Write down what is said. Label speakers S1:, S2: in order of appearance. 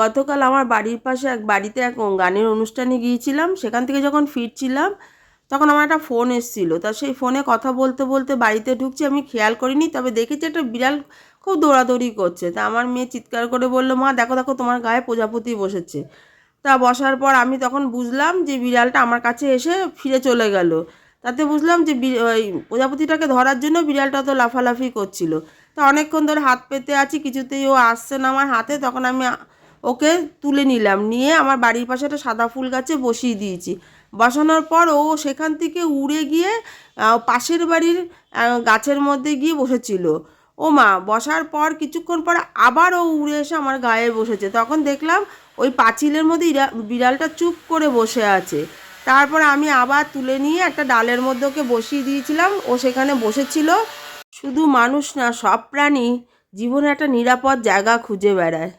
S1: গতকাল আমার বাড়ির পাশে এক বাড়িতে এক গানের অনুষ্ঠানে গিয়েছিলাম। সেখান থেকে যখন ফিরছিলাম তখন আমার একটা ফোন এসেছিলো। তা সেই ফোনে কথা বলতে বলতে বাড়িতে ঢুকছি, আমি খেয়াল করিনি, তবে দেখেছি একটা বিড়াল খুব দৌড়াদৌড়ি করছে। তা আমার মেয়ে চিৎকার করে বলল, মা দেখো দেখো তোমার গায়ে প্রজাপতি বসেছে। তা বসার পর আমি তখন বুঝলাম যে বিড়ালটা আমার কাছে এসে ফিরে চলে গেল। তাতে বুঝলাম যে ওই প্রজাপতিটাকে ধরার জন্য বিড়ালটা তো লাফালাফি করছিল। তা অনেকক্ষণ ধরে হাত পেতে আছি, কিছুতেই ও আসছে না আমার হাতে। তখন আমি ওকে তুলে নিলাম, নিয়ে আমার বাড়ির পাশে একটা সাদা ফুল গাছে বসিয়ে দিয়েছি। বসানোর পর ও সেখান থেকে উড়ে গিয়ে পাশের বাড়ির গাছের মধ্যে গিয়ে বসেছিল। ও মা, বসার পর কিছুক্ষণ পর আবার ও উড়ে এসে আমার গায়ে বসেছে। তখন দেখলাম ওই পাঁচিলের মধ্যে বিড়ালটা চুপ করে বসে আছে। তারপর আমি আবার তুলে নিয়ে একটা ডালের মধ্যে ওকে বসিয়ে দিয়েছিলাম, ও সেখানে বসেছিল। শুধু মানুষ না, সব প্রাণী জীবনে একটা নিরাপদ জায়গা খুঁজে বেড়ায়।